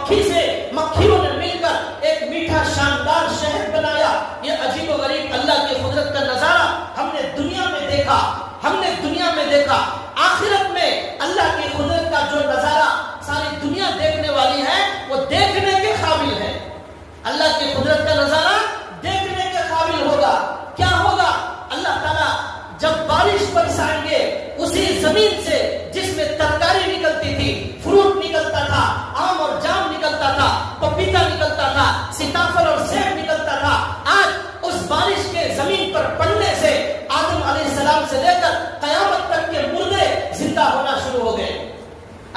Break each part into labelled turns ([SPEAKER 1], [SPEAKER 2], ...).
[SPEAKER 1] مکھیوں نے مل کر ایک میٹھا شاندار شہر بنایا. یہ عجیب و غریب اللہ کی قدرت کا نظارہ ہم نے دنیا میں دیکھا. آخرت میں اللہ کی قدرت کا جو نظارہ ساری دنیا دیکھنے والی ہے وہ دیکھنے کے قابل ہے. اللہ کی قدرت کا نظارہ دیکھنے کے قابل ہوگا. کیا ہوگا؟ اللہ تعالیٰ جب بارش برسائیں گے اسی زمین سے جس میں ترکاری نکلتی تھی، فروٹ نکلتا تھا، آم اور جام نکلتا تھا، پپیتا نکلتا تھا، سیتافل اور سیب نکلتا تھا، آج اس بارش کے زمین پر پڑنے سے آدم علیہ السلام سے لے کر قیامت تک کے مردے زندہ ہونا شروع ہو گئے.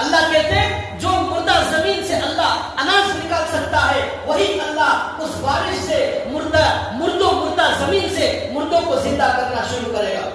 [SPEAKER 1] اللہ کہتے ہیں جو مردہ زمین سے اللہ اناج نکال سکتا ہے وہی اللہ اس بارش سے مردہ زمین سے مردوں کو زندہ کرنا شروع کرے گا.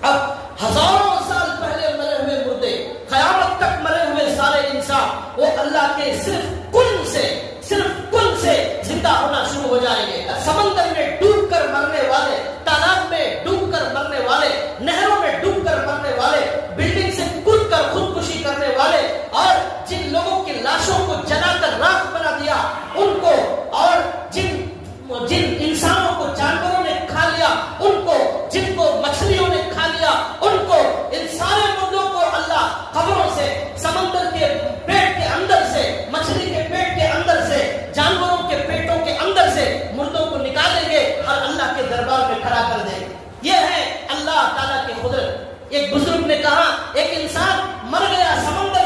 [SPEAKER 1] اب ہزاروں سال پہلے مرے ہوئے مردے، قیامت تک مرے ہوئے سارے انسان وہ اللہ کے صرف کن سے زندہ ہونا شروع ہو جائیں گے. سمندر میں ڈوب کر مرنے والے، تالاب میں ڈوب کر مرنے والے، نہروں میں ڈوب کر مرنے والے، بلڈنگ سے کود کر خودکشی کرنے والے، اور جن لوگوں کی لاشوں کو جلا کر راکھ بنا دیا ان کو، اور جن انسانوں کو جانوروں نے کھا لیا ان کو، جن کو مچھلیوں نے کھا لیا ان کو، ان سارے مردوں کو اللہ قبروں سے، سمندر کے پیٹ کے اندر سے، مچھلی کے پیٹ کے اندر سے، جانوروں کے پیٹوں کے اندر سے مردوں کو نکالیں گے اور اللہ کے دربار میں کھڑا کر دیں گے. یہ ہے اللہ تعالیٰ کی قدرت. ایک بزرگ نے کہا ایک انسان مر گیا، سمندر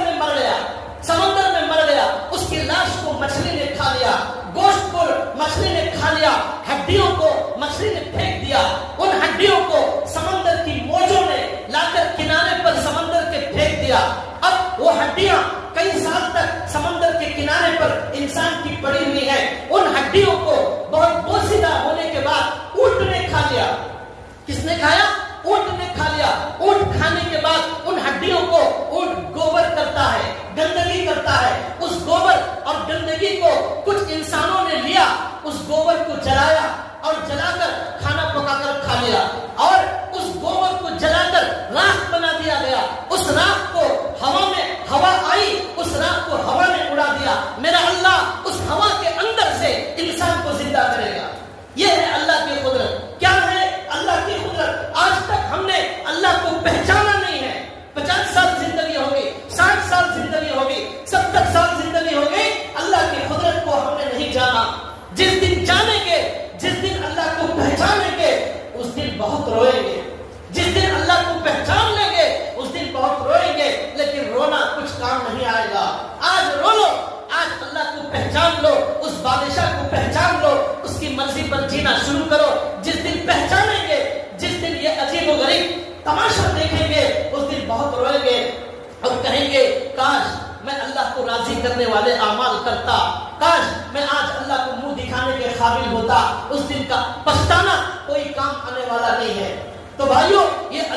[SPEAKER 1] میں مر گیا، اس کی لاش کو مچھلی نے کھا لیا، گوشت کو مچھلی نے کھا لیا، ہڈیوں کو مچھلی نے پھینک دیا، ان ہڈیوں کو سمندر کی موجوں نے لا کر کنارے پر سمندر کے پھینک دیا. اب وہ ہڈیاں کئی سال تک سمندر کے کنارے پر انسان کی پڑی ہوئی ہیں. ان ہڈیوں کو بہت بوسیدہ ہونے کے بعد اونٹ نے کھا لیا. کس نے کھایا؟ اونٹ نے کھا لیا. اونٹ کھانے کے بعد ان ہڈیوں کو اونٹ گوبر کرتا ہے، گندگی کرتا ہے. اس گوبر اور گندگی کو کچھ انسانوں نے لیا، اس گوبر کو جلایا اور جلا کر کھانا پکا کر کھا لیا، اور اس گوبر کو جلا کر راکھ بنا دیا گیا. اس راکھ کو ہوا آئی، اس راکھ کو ہوا نے اڑا دیا. میرا اللہ اس ہوا کے اندر سے انسان کو زندہ کرے گا. یہ ہے اللہ کی قدرت. کیا ہے اللہ کی قدرت؟ آج تک ہم نے اللہ کو پہچانا نہیں ہے. 50 سال زندگی ہوگی، 60 سال زندگی ہوگی، 70 سال زندگی ہوگی، اللہ کی قدرت کو ہم نے نہیں جانا. جس دن جانیں گے، جس دن اللہ کو پہچانیں گے اس دن بہت روئیں گے. جس دن اللہ کو پہچان لیں گے اس دن بہت روئیں گے، لیکن رونا کچھ کام نہیں آئے گا. آج رو لو، آج اللہ کو پہچان لو، اس بادشاہ کو پہچان لو، اس کی مرضی پر جینا شروع کرو. جس دن پہچانیں گے، جس دن یہ عجیب و غریب تماشا دیکھیں گے اس دن بہت روئیں گے اور کہیں گے کاش میں اللہ کو راضی کرنے والے اعمال کرتا، کاش میں آج اللہ کو منہ دکھانے کے قابل ہوتا. اس دن کا پچھتانا کوئی کام آنے والا نہیں ہے. تو بھائیو، یہ